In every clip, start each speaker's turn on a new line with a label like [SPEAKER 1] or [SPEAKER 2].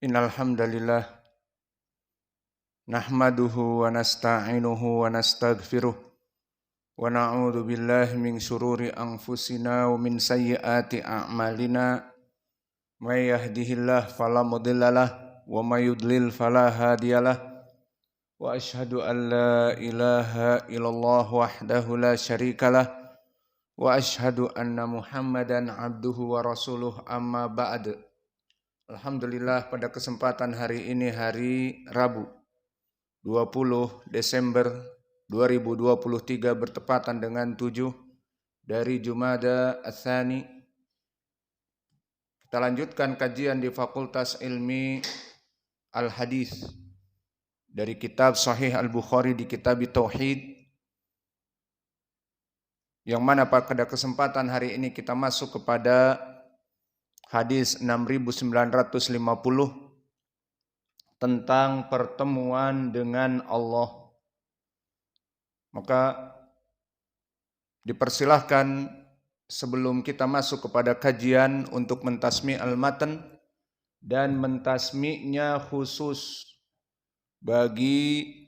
[SPEAKER 1] Innal hamdalillah nahmaduhu wa nasta'inuhu wa nastaghfiruh wa na'udzu billahi min syururi anfusina wa min sayyiati a'malina may yahdihillahu fala mudhillalah wa may yudlil fala hadiyalah wa asyhadu an la ilaha illallah wahdahu la syarikalah wa asyhadu anna Muhammadan abduhu wa rasuluh amma ba'd. Alhamdulillah pada kesempatan hari ini hari Rabu 20 Desember 2023 bertepatan dengan 7 dari Jumada Ats-Tsani. Kita lanjutkan kajian di Fakultas Ilmi Al-Hadis dari kitab Sahih Al-Bukhari di kitab Tauhid, yang mana pada kesempatan hari ini kita masuk kepada hadis 6950 tentang pertemuan dengan Allah. Maka dipersilahkan sebelum kita masuk kepada kajian untuk mentasmi al-matan, dan mentasminya khusus bagi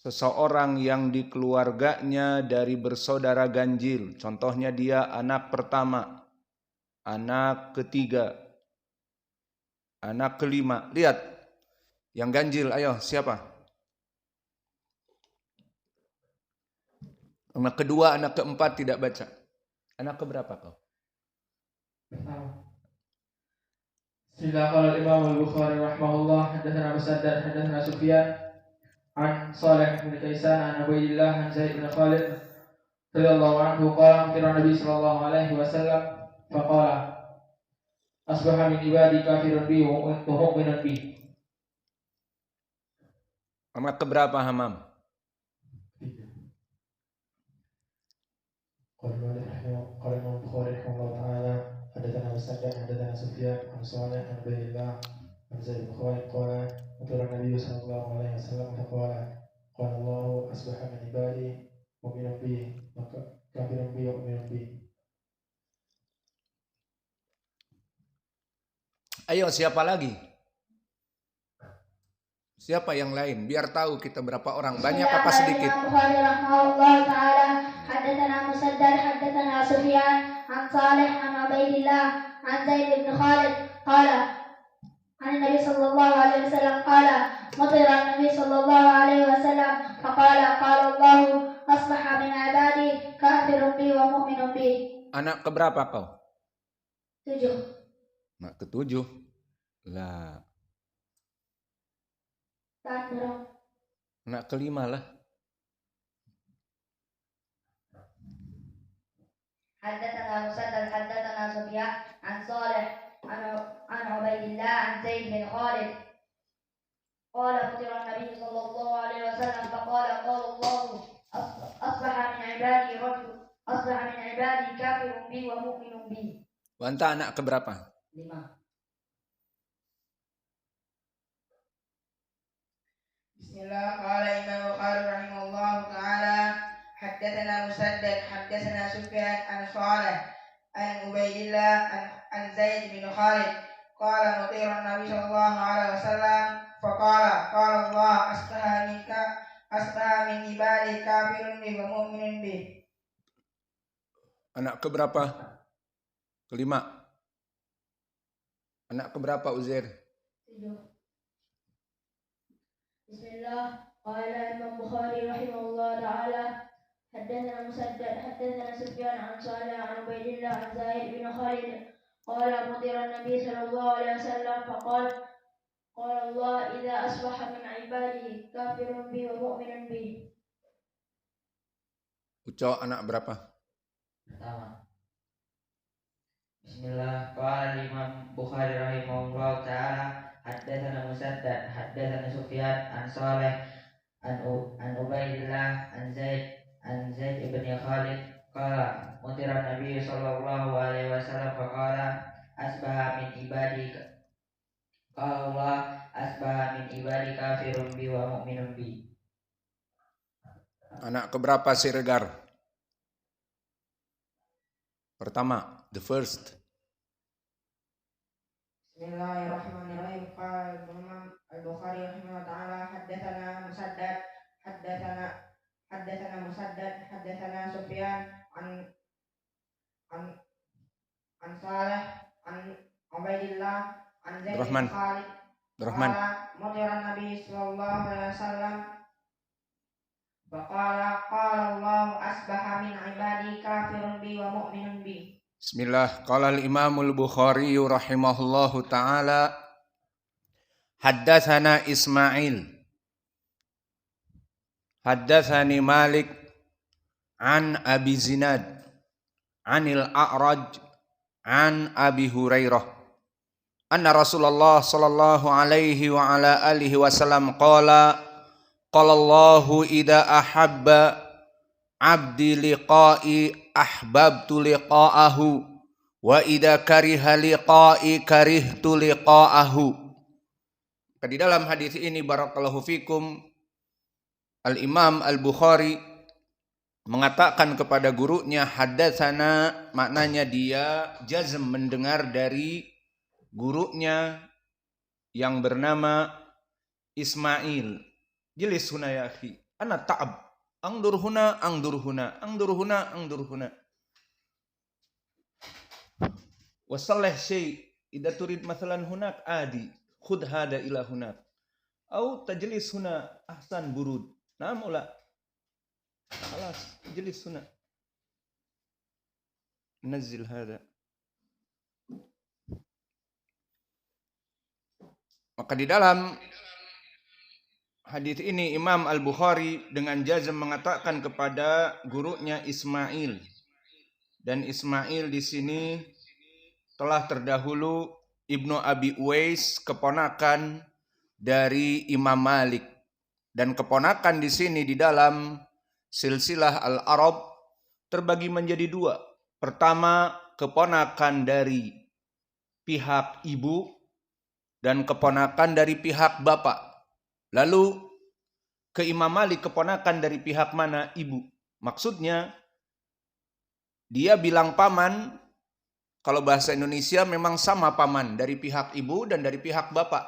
[SPEAKER 1] seseorang yang di keluarganya dari bersaudara ganjil. Contohnya dia anak pertama, anak ketiga, anak kelima. Lihat, yang ganjil, ayo siapa? Anak kedua, anak keempat tidak baca. Anak keberapa kau?
[SPEAKER 2] Bismillahirrahmanirrahim. Imam Al-Bukhari rahimahullah hadatsana Musaddad hadatsana Sufyan an Shalih bin Kaisan an Ubaidillah an Zaid bin Khalid radhiyallahu anhu qala qala Nabi sallallahu alaihi wasallam faqala asbaha min ibadi kafirun bi wa mu'minun bi.
[SPEAKER 1] Anak keberapa, Hamam?
[SPEAKER 2] Qala Imam Bukhari rahimahullah ta'ala hadatsana Musaddad hadatsana Sufyan an Shalih an Ubaidillah an Zaid bin Khalid qala qala Nabi sallallahu alaihi wasallam faqala qala Allah asbaha min ibadi mu'minun bi maka kafirun bi wa mu'minun bi.
[SPEAKER 1] Ayo, siapa lagi? Siapa yang lain? Biar tahu kita berapa orang, banyak apa sedikit.
[SPEAKER 3] Bukhari rahimahullah ta'ala hadatsana Musaddad hadatsana Sufyan an Shalih an Ubaidillah an Zaid bin Khalid qala an Nabi sallallahu alaihi wasallam qala mutira Nabi sallallahu alaihi wasallam faqala qala Allah asbaha min ibadi kafirun bi wa mu'minun bi.
[SPEAKER 1] Anak keberapa kau?
[SPEAKER 3] 7.
[SPEAKER 1] Anak ketujuh. Lah, anak kelima lah.
[SPEAKER 3] Haddatsana Musaddad haddatsana Sufyan an Shalih an Ubaidillah an Zaid bin Khalid qala qutila Nabi sallallahu alaihi wasallam faqala qala Allah asbaha min ibadi rajul asbaha min ibadi kafirun bi wa mu'minun bi.
[SPEAKER 1] Anta anak keberapa?
[SPEAKER 3] 5.
[SPEAKER 4] Bismillah, qala Imam Bukhari rahimahullah ta'ala haddatsana Musaddad haddatsana Sufyan an Shalih an Ubaidillah an Zaid bin Khalid qala mutira Nabi sallallahu alaihi wasallam faqala qala Allah asbaha min ibadi kafirun bi wa mu'minun bi.
[SPEAKER 1] Anak keberapa? Kelima. Anak keberapa, Uzair?
[SPEAKER 3] 7. Bismillah, qala Imam Bukhari rahimahullah ta'ala haddatsana Musaddad haddatsana Sufyan an Shalih an Ubaidillah an Zaid bin Khalid qala mutira Nabi sallallahu alaihi wasallam faqala qala Allah idza asbaha min ibadi kafirun bi wa mu'minun bi.
[SPEAKER 1] Uco anak berapa?
[SPEAKER 5] Pertama. Bismillah, qala Imam Bukhari rahimahullah ta'ala haddatsana Musaddad haddatsana Sufyan an Shalih an Ubaidillah an Zaid ibn Khalid qala mutira Nabi sallallahu alaihi wasallam faqala asbaha min ibadi qala Allah asbaha min ibadi kafirun bi wa mu'minun bi.
[SPEAKER 1] Anak keberapa, Siregar? Pertama, the first.
[SPEAKER 4] Bismillahirrahmanirrahim. Ubaidillah an Zaid bin
[SPEAKER 1] Abdurrahman.
[SPEAKER 4] Khalid
[SPEAKER 1] Abdurrahman.
[SPEAKER 4] qala mutira Nabi sallallahu alaihi wasallam faqala qala Allah asbaha min ibadi kafirun bi wa mu'minun bi.
[SPEAKER 1] Bismillah. Qala al-Imamul Bukhari rahimahullahu taala haddatsana Ismail haddatsani Malik an Abi Zinad anil A'raj an Abi Hurairah anna Rasulullah sallallahu alaihi wa ala alihi wasallam qala Allahu idza ahabba abdi liqa'i ahbabtu liqa'ahu wa idza kariha liqa'i karihtu liqa'ahu. Di dalam hadis ini barakallahu fikum, Al-Imam Al-Bukhari mengatakan kepada gurunya haddatsana, maknanya dia jazm mendengar dari gurunya yang bernama Ismail. Jelis huna ya akhi, ana ta'ab, angdur huna, angdur huna, angdur huna, angdur huna. Wasallih syai' idza turid mathalan hunak adi, khudh hada ila hunak. Au tajlis huna ahsan burud. Naam ula. Khalas, jelis huna. Nazzil hada. Maka di dalam hadis ini Imam Al-Bukhari dengan jazm mengatakan kepada gurunya Ismail. Dan Ismail di sini telah terdahulu Ibnu Abi Uwais, keponakan dari Imam Malik. Dan keponakan di sini di dalam silsilah Al-Arab terbagi menjadi dua. Pertama, keponakan dari pihak ibu dan keponakan dari pihak bapak. Lalu ke Imam Malik keponakan dari pihak mana? Ibu. Maksudnya dia bilang paman, kalau bahasa Indonesia memang sama paman dari pihak ibu dan dari pihak bapak.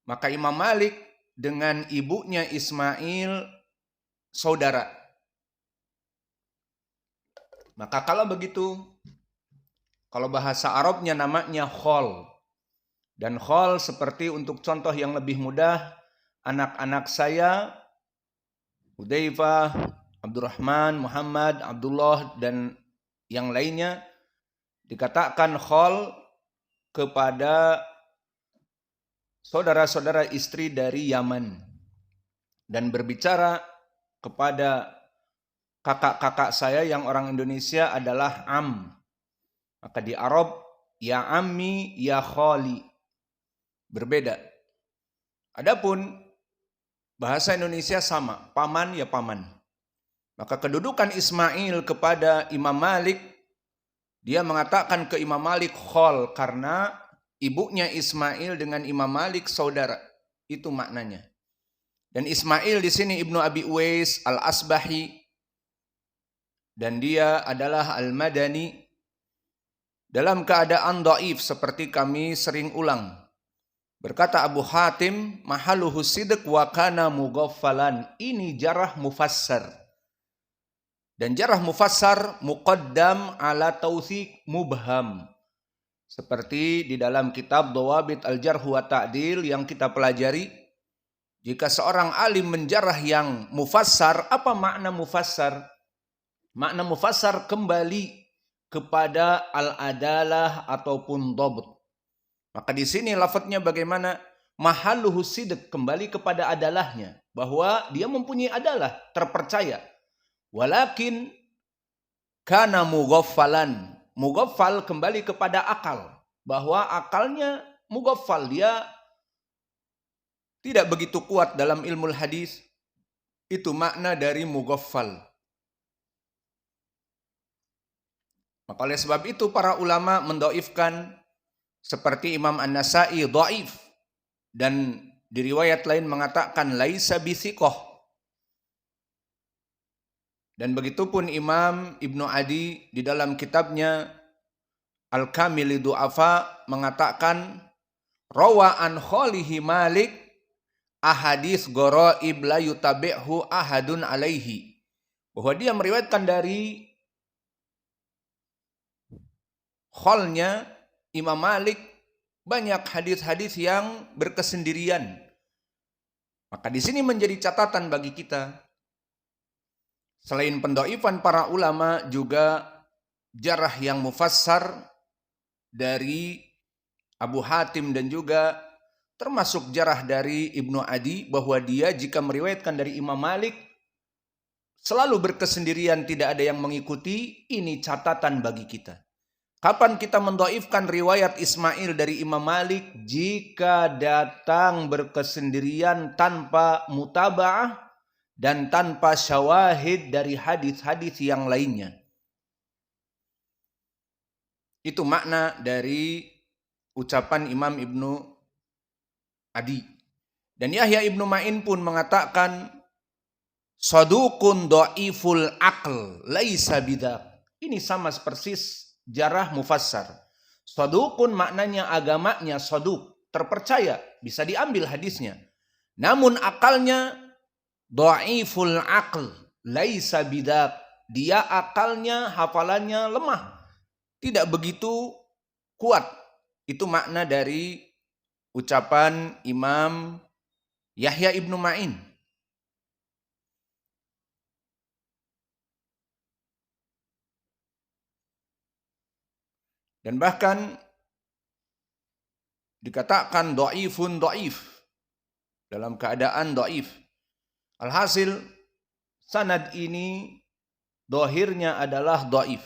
[SPEAKER 1] Maka Imam Malik dengan ibunya Ismail saudara. Maka kalau begitu, kalau bahasa Arabnya namanya khol. Dan khol seperti untuk contoh yang lebih mudah, anak-anak saya, Hudzaifah, Abdurrahman, Muhammad, Abdullah, dan yang lainnya, dikatakan khol kepada saudara-saudara istri dari Yaman. Dan berbicara kepada kakak-kakak saya yang orang Indonesia adalah am. Maka di Arab, ya ammi, ya khali. Berbeda. Adapun bahasa Indonesia sama, paman ya paman. Maka kedudukan Ismail kepada Imam Malik, dia mengatakan ke Imam Malik khol karena ibunya Ismail dengan Imam Malik saudara. Itu maknanya. Dan Ismail di sini Ibnu Abi Uwais Al-Asbahi, dan dia adalah Al-Madani dalam keadaan dhaif seperti kami sering ulang. Berkata Abu Hatim, mahaluhu sidq wa kana mughaffalan. Ini jarah mufassar. Dan jarah mufassar muqaddam ala tauthik mubham. Seperti di dalam kitab Dawabit al-Jarh wa Ta'dil yang kita pelajari. Jika seorang alim menjarah yang mufassar, apa makna mufassar? Makna mufassar kembali kepada al-adalah ataupun dhabt. Maka di sini lafadznya bagaimana? Mahalluhu sidq, kembali kepada adalahnya. Bahwa dia mempunyai adalah, terpercaya. Walakin kana mughaffalan. Mughaffal kembali kepada akal. Bahwa akalnya mughaffal, dia tidak begitu kuat dalam ilmu hadis. Itu makna dari mughaffal. Maka oleh sebab itu para ulama mendoifkan seperti Imam An-Nasai dhaif, dan di riwayat lain mengatakan laisa bithiqah. Dan begitupun Imam Ibnu Adi di dalam kitabnya Al-Kamil Du'afa mengatakan rawa an khalihi Malik ahadits gharaib la yutabi'hu ahadun alaihi. Bahwa dia meriwayatkan dari khalnya Imam Malik banyak hadis-hadis yang berkesendirian. Maka di sini menjadi catatan bagi kita. Selain pendoifan para ulama, juga jarah yang mufassar dari Abu Hatim dan juga termasuk jarah dari Ibnu Adi, bahwa dia jika meriwayatkan dari Imam Malik selalu berkesendirian, tidak ada yang mengikuti. Ini catatan bagi kita. Kapan kita mendoifkan riwayat Ismail dari Imam Malik? Jika datang berkesendirian tanpa mutaba'ah dan tanpa syawahid dari hadis-hadis yang lainnya. Itu makna dari ucapan Imam Ibnu Adi. Dan Yahya Ibnu Ma'in pun mengatakan, saduqun dhaiful aql laisa bidak. Ini sama persis jarah mufassar. Saduqun maknanya agamanya saduq, terpercaya, bisa diambil hadisnya. Namun akalnya dhaiful aql laisa bidak. Dia akalnya, hafalannya lemah, tidak begitu kuat. Itu makna dari ucapan Imam Yahya Ibnu Ma'in. Dan bahkan dikatakan dhaifun dhaif, dalam keadaan dhaif. Alhasil sanad ini dohirnya adalah dhaif.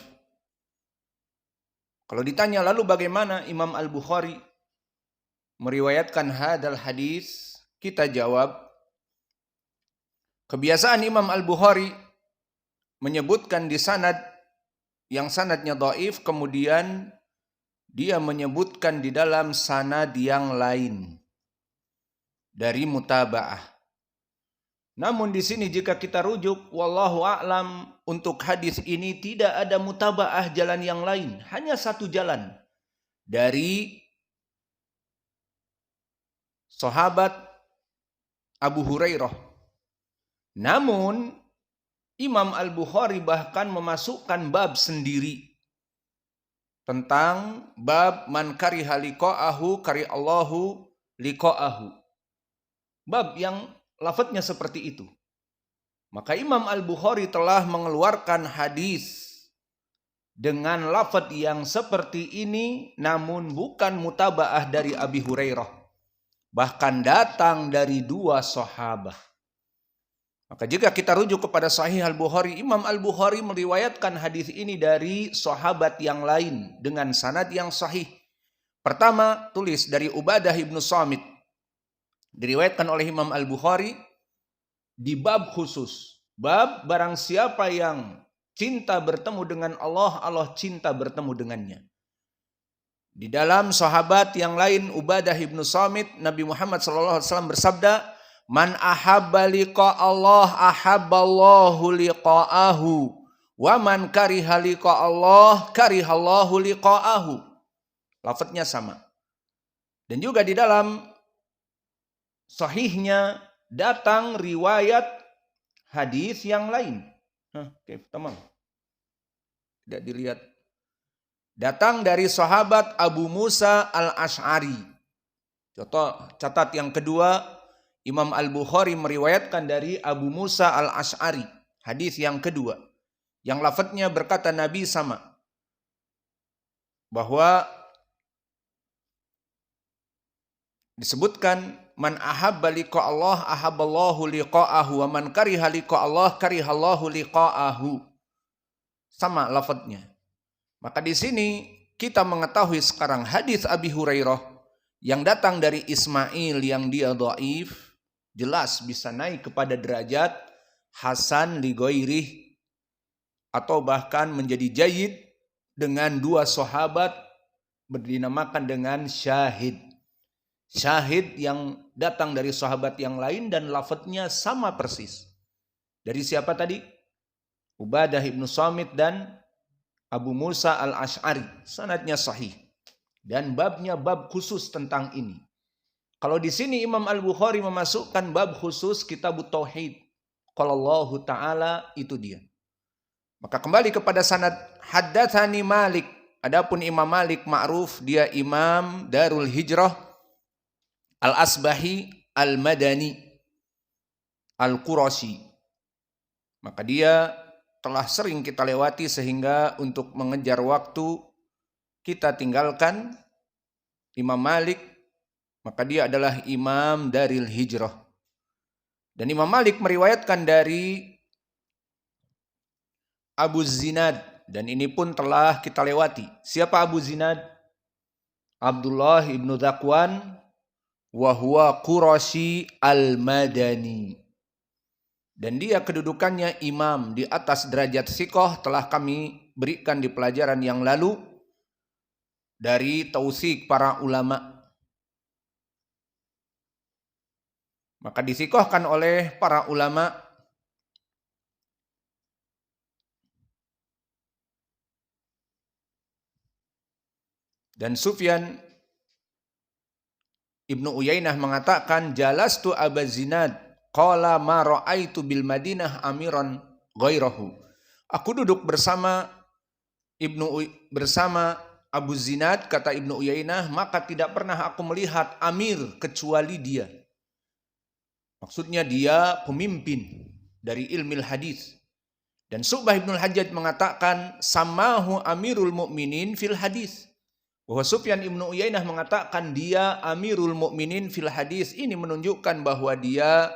[SPEAKER 1] Kalau ditanya lalu bagaimana Imam Al-Bukhari meriwayatkan hadal hadis, kita jawab, kebiasaan Imam Al-Bukhari menyebutkan di sanad yang sanadnya dhaif, kemudian dia menyebutkan di dalam sanad yang lain dari mutaba'ah. Namun di sini jika kita rujuk, wallahu a'lam, untuk hadis ini tidak ada mutaba'ah jalan yang lain, hanya satu jalan dari sahabat Abu Hurairah. Namun Imam Al-Bukhari bahkan memasukkan bab sendiri tentang bab man kariha liqa'ahu karihallahu liqa'ahu. Bab yang lafadznya seperti itu. Maka Imam Al-Bukhari telah mengeluarkan hadis dengan lafadz yang seperti ini, namun bukan mutaba'ah dari Abi Hurairah. Bahkan datang dari dua sahabat. Maka jika kita rujuk kepada Sahih Al-Bukhari, Imam Al-Bukhari meriwayatkan hadis ini dari sahabat yang lain dengan sanad yang sahih. Pertama, tulis dari Ubadah ibnu Samit. Diriwayatkan oleh Imam Al-Bukhari di bab khusus. Bab barang siapa yang cinta bertemu dengan Allah, Allah cinta bertemu dengannya. Di dalam sahabat yang lain, Ubadah ibnu Samit, Nabi Muhammad SAW bersabda, man ahabba liqa Allah ahabballahu liqa'ahu wa man kariha liqa Allah karihallahu liqa'ahu. Lafadznya sama. Dan juga di dalam sahihnya datang riwayat hadis yang lain. Oke, tamam. Tidak dilihat. Datang dari sahabat Abu Musa Al-Ash'ari. Catat yang kedua, Imam Al-Bukhari meriwayatkan dari Abu Musa Al-Ash'ari. Hadis yang kedua. Yang lafadznya berkata Nabi sama. Bahwa disebutkan man ahabba liqa Allah ahabballahu liqa'ahu wa man kariha liqa Allah karihallahu liqa'ahu. Sama lafadznya. Maka di sini kita mengetahui sekarang hadis Abi Hurairah yang datang dari Ismail yang dia dhaif, jelas bisa naik kepada derajat hasan li ghairih atau bahkan menjadi jayyid dengan dua sahabat berdinamakan dengan syahid. Syahid yang datang dari sahabat yang lain dan lafadznya sama persis. Dari siapa tadi? Ubadah ibnu Samit dan Abu Musa Al-Ash'ari. Sanadnya sahih. Dan babnya bab khusus tentang ini. Kalau di sini Imam Al-Bukhari memasukkan bab khusus Kitabut Tauhid. Qala Allah Ta'ala, itu dia. Maka kembali kepada sanad, haddatsani Malik Adapun Imam Malik ma'ruf dia Imam Darul Hijrah Al-Asbahi Al-Madani Al-Qurashi. Maka dia telah sering kita lewati sehingga untuk mengejar waktu kita tinggalkan Imam Malik. Maka dia adalah Imam Daril Hijrah. Dan Imam Malik meriwayatkan dari Abu Zinad. Dan ini pun telah kita lewati. Siapa Abu Zinad? Abdullah ibnu Dzakwan wa huwa Qurashi al-Madani. Dan dia kedudukannya imam di atas derajat thiqah, telah kami berikan di pelajaran yang lalu dari tausik para ulama. Maka disikohkan oleh para ulama dan Sufyan Ibnu Uyainah mengatakan jalastu Aba Zinad qala ma ra'aitu bil Madinah amiran ghairahu. Aku duduk bersama Abu Zinad, kata Ibnu Uyainah, maka tidak pernah aku melihat amir kecuali dia. Maksudnya dia pemimpin dari ilmu hadis. Dan Syu'bah Ibnul Hajjaj mengatakan samahu amirul mu'minin fil hadis. Bahwa Sufyan Ibnu Uyainah mengatakan dia amirul mu'minin fil hadis. Ini menunjukkan bahwa dia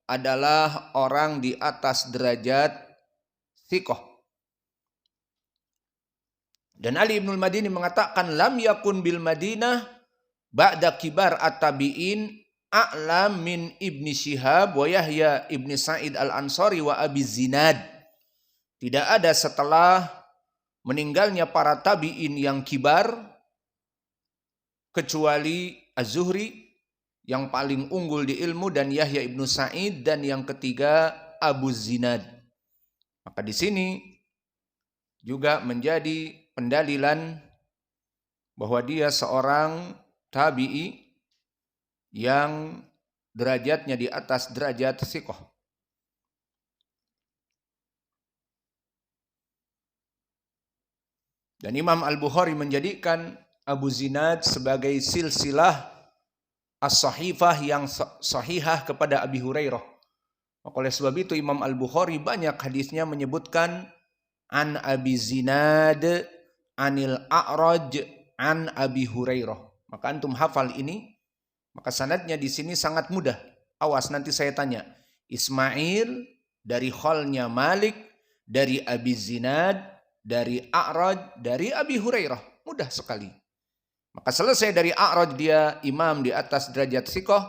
[SPEAKER 1] adalah orang di atas derajat thiqah. Dan Ali Ibnul Madini mengatakan lam yakun bil Madinah ba'da kibar at-tabi'in a'lam min Ibni Syihab wa Yahya Ibni Sa'id al-Ansari wa Abi Zinad. Tidak ada setelah meninggalnya para tabi'in yang kibar kecuali Az-Zuhri yang paling unggul di ilmu dan Yahya Ibnu Sa'id dan yang ketiga Abu Zinad. Maka di sini juga menjadi pendalilan bahwa dia seorang tabi'i yang derajatnya di atas derajat thiqah. Dan Imam Al-Bukhari menjadikan Abu Zinad sebagai silsilah as-sahifah yang sahihah kepada Abi Hurairah. Oleh sebab itu Imam Al-Bukhari banyak hadisnya menyebutkan an Abi Zinad anil A'raj an Abi Hurairah. Maka antum hafal ini. Maka sanadnya di sini sangat mudah. Awas nanti saya tanya. Ismail dari khalnya Malik, dari Abi Zinad, dari A'raj, dari Abi Hurairah. Mudah sekali. Maka selesai dari A'raj dia imam di atas derajat thiqah.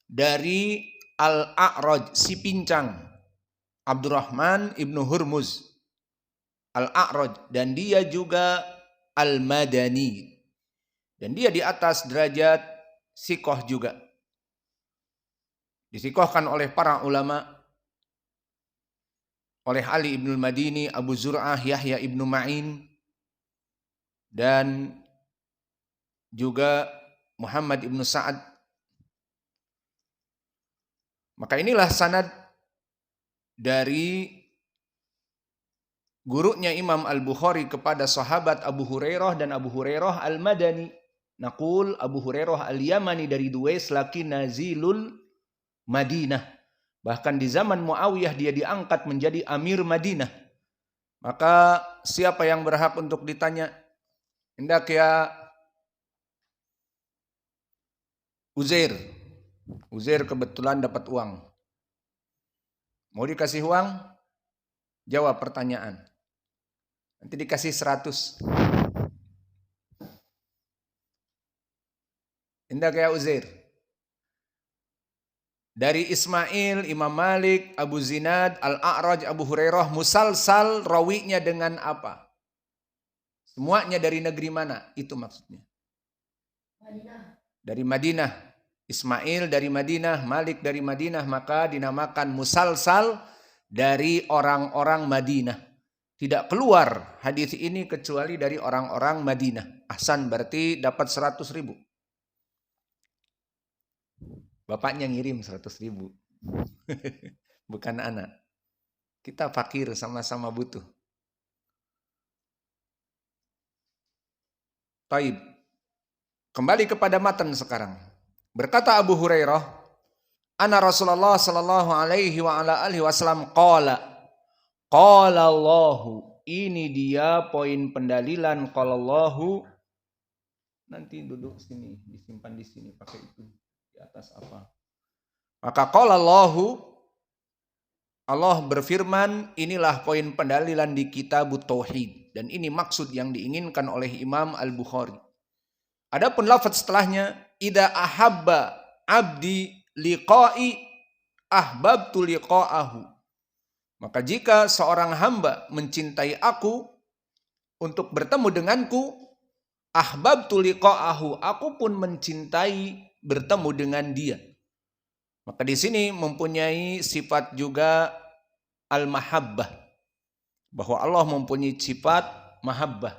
[SPEAKER 1] Dari Al-A'raj si pincang Abdurrahman ibnu Hurmuz Al-A'raj, dan dia juga Al-Madani. Dan dia di atas derajat thiqah juga. Disikohkan oleh para ulama, oleh Ali ibnu Madini, Abu Zur'ah, Yahya ibnu Ma'in, dan juga Muhammad ibnu Sa'ad. Maka inilah sanad dari gurunya Imam Al-Bukhari kepada sahabat Abu Hurairah dan Abu Hurairah Al-Madani. Naqul Abu Hurairah Al-Yamani dari Duwais laki nazilul Madinah. Bahkan di zaman Muawiyah dia diangkat menjadi Amir Madinah. Maka siapa yang berhak untuk ditanya? Hendak ya Uzair. Uzair kebetulan dapat uang. Mau dikasih uang? Jawab pertanyaan. Nanti dikasih 100. Hendak ya Uzair. Dari Ismail, Imam Malik, Abu Zinad, Al-A'raj, Abu Hurairah, musalsal rawinya dengan apa? Semuanya dari negeri mana? Itu maksudnya.
[SPEAKER 3] Madinah.
[SPEAKER 1] Dari Madinah. Ismail dari Madinah, Malik dari Madinah, maka dinamakan musalsal dari orang-orang Madinah. Tidak keluar hadis ini kecuali dari orang-orang Madinah. Ahsan, berarti dapat 100.000. Bapaknya ngirim 100.000. Bukan anak. Kita fakir, sama-sama butuh. Taib. Kembali kepada matan sekarang. Berkata Abu Hurairah, Ana Rasulullah sallallahu alaihi wa ala alihi wasallam qala Allahu. Ini dia poin pendalilan qala Allahu. Nanti duduk sini, disimpan di sini pakai itu. Di atas apa? Maka qala Allahu, Allah berfirman, inilah poin pendalilan di kitab Tauhid. Dan ini maksud yang diinginkan oleh Imam Al-Bukhari. Adapun lafaz setelahnya, idza ahabba abdi liqa'i ahbabtu liqa'ahu. Maka jika seorang hamba mencintai aku untuk bertemu denganku, ahbabtu liqa'ahu, aku pun mencintai bertemu dengan dia. Maka di sini mempunyai sifat juga al-mahabbah, bahwa Allah mempunyai sifat mahabbah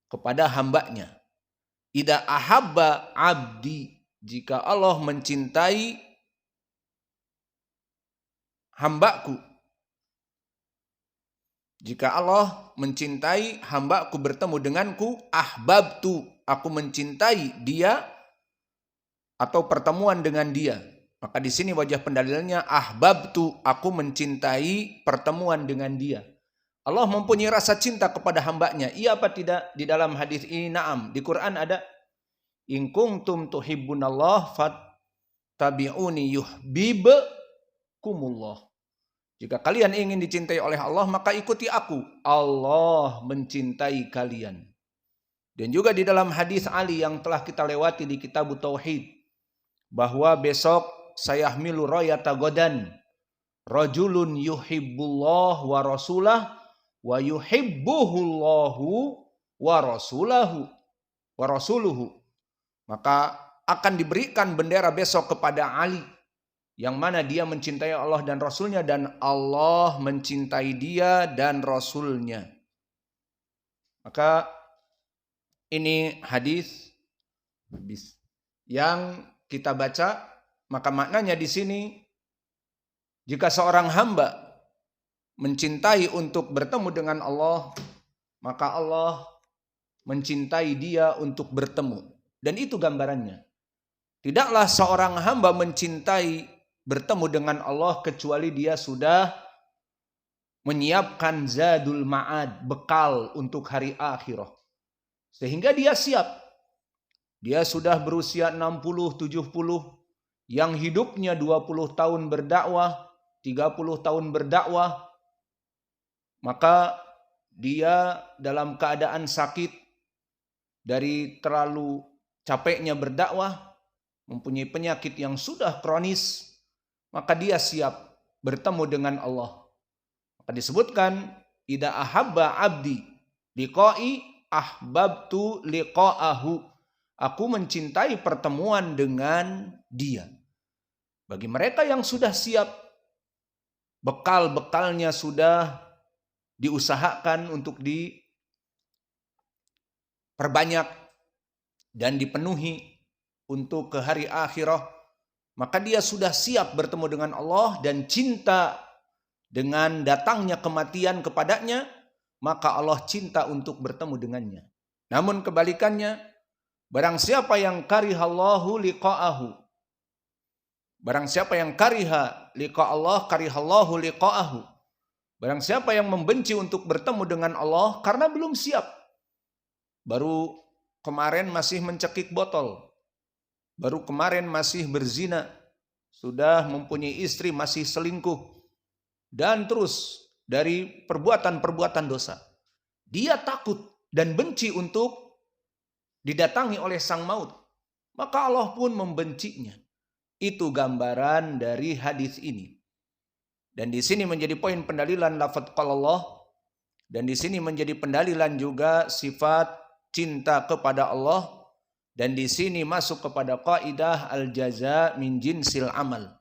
[SPEAKER 1] kepada hambanya. Idza ahabba abdi, jika Allah mencintai hambaku. Jika Allah mencintai hambaku bertemu denganku, ahbabtu, aku mencintai dia atau pertemuan dengan dia. Maka di sini wajah pendalilannya ahbabtu, aku mencintai pertemuan dengan dia. Allah mempunyai rasa cinta kepada hambanya. Iya apa tidak? Di dalam hadis ini na'am. Di Quran ada in kuntum tuhibbunallah fattabi'uni yuhibbukumullah. Jika kalian ingin dicintai oleh Allah, maka ikuti aku. Allah mencintai kalian. Dan juga di dalam hadis Ali yang telah kita lewati di kitab Tauhid, bahwa besok sayahmilu rayata godan rajulun yuhibbullah wa rasulah wa yuhibbuhullahu wa rasuluhu. Maka akan diberikan bendera besok kepada Ali, yang mana dia mencintai Allah dan Rasulnya, dan Allah mencintai dia dan Rasulnya. Maka ini hadis yang kita baca. Maka maknanya di sini, jika seorang hamba mencintai untuk bertemu dengan Allah, maka Allah mencintai dia untuk bertemu. Dan itu gambarannya. Tidaklah seorang hamba mencintai bertemu dengan Allah kecuali dia sudah menyiapkan zadul ma'ad, bekal untuk hari akhirah. Sehingga dia siap. Dia sudah berusia 60, 70, yang hidupnya 20 tahun berdakwah, 30 tahun berdakwah, maka dia dalam keadaan sakit dari terlalu capeknya berdakwah, mempunyai penyakit yang sudah kronis, maka dia siap bertemu dengan Allah. Maka disebutkan, idza ahabba abdi liqa'i ahbabtu liqa'ahu. Aku mencintai pertemuan dengan dia. Bagi mereka yang sudah siap, bekal-bekalnya sudah diusahakan untuk diperbanyak dan dipenuhi untuk ke hari akhirah, maka dia sudah siap bertemu dengan Allah dan cinta dengan datangnya kematian kepadanya, maka Allah cinta untuk bertemu dengannya. Namun kebalikannya, barang siapa yang karihallahu liqa'ahu, barang siapa yang kariha liqa Allah, karihallahu liqa'ahu, barang siapa yang membenci untuk bertemu dengan Allah karena belum siap, baru kemarin masih mencekik botol, baru kemarin masih berzina, sudah mempunyai istri masih selingkuh, dan terus dari perbuatan-perbuatan dosa. Dia takut dan benci untuk didatangi oleh sang maut, maka Allah pun membencinya. Itu gambaran dari hadis ini. Dan di sini menjadi poin pendalilan lafaz qalallah, dan di sini menjadi pendalilan juga sifat cinta kepada Allah, dan di sini masuk kepada kaidah al-jaza min jinsil amal,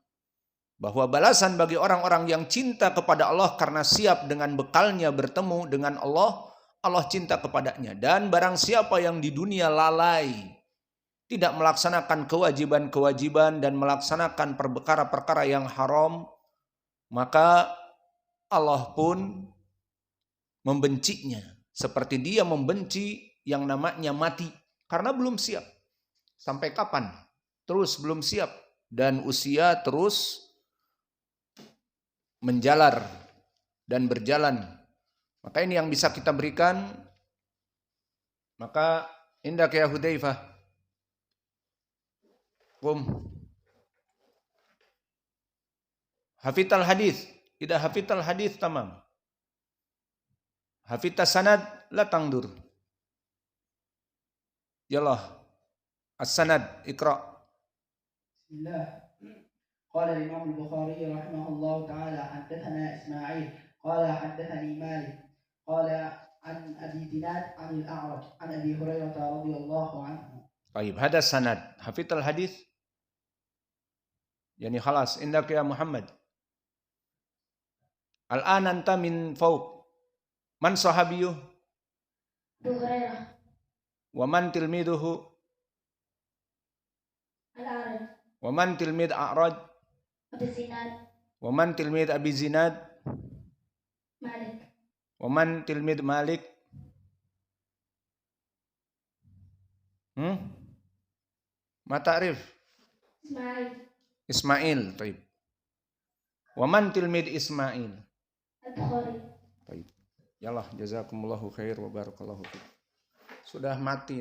[SPEAKER 1] bahwa balasan bagi orang-orang yang cinta kepada Allah karena siap dengan bekalnya bertemu dengan Allah, Allah cinta kepadanya. Dan barang siapa yang di dunia lalai, tidak melaksanakan kewajiban-kewajiban dan melaksanakan perkara-perkara yang haram, maka Allah pun membencinya. Seperti dia membenci yang namanya mati. Karena belum siap. Sampai kapan? Terus belum siap. Dan usia terus menjalar dan berjalan. Maka ini yang bisa kita berikan. Maka indak ya Hudzaifah. Hafital hadis. Idza hafital hadis tamam. Hafitas sanad la tangdur. Yallah. As-sanad iqra.
[SPEAKER 2] بسم الله. قال الإمام البخاري رحمه الله تعالى حدثنا إسماعيل قال حدثني مالك قال عن أبي زناد عن الأعرج عن أبي هريرة رضي الله عنه.
[SPEAKER 1] طيب هذا السند. حفظت الحديث؟ يعني خلاص عندك يا محمد. الآن أنت من فوق. من صحابيه؟
[SPEAKER 3] أبو هريرة.
[SPEAKER 1] ومن تلميذه؟
[SPEAKER 3] الأعرج.
[SPEAKER 1] ومن تلميذ أعرج؟
[SPEAKER 3] أبي زناد.
[SPEAKER 1] ومن تلميذ أبي زناد؟
[SPEAKER 3] مالك.
[SPEAKER 1] ومن تلميذ مالك؟ ما تعرف؟
[SPEAKER 3] إسماعيل.
[SPEAKER 1] إسماعيل. طيب. ومن تلميذ إسماعيل؟
[SPEAKER 3] البخاري.
[SPEAKER 1] طيب. Yalah, jazakumullahu khair wa barakallahu fiik. Sudah mati.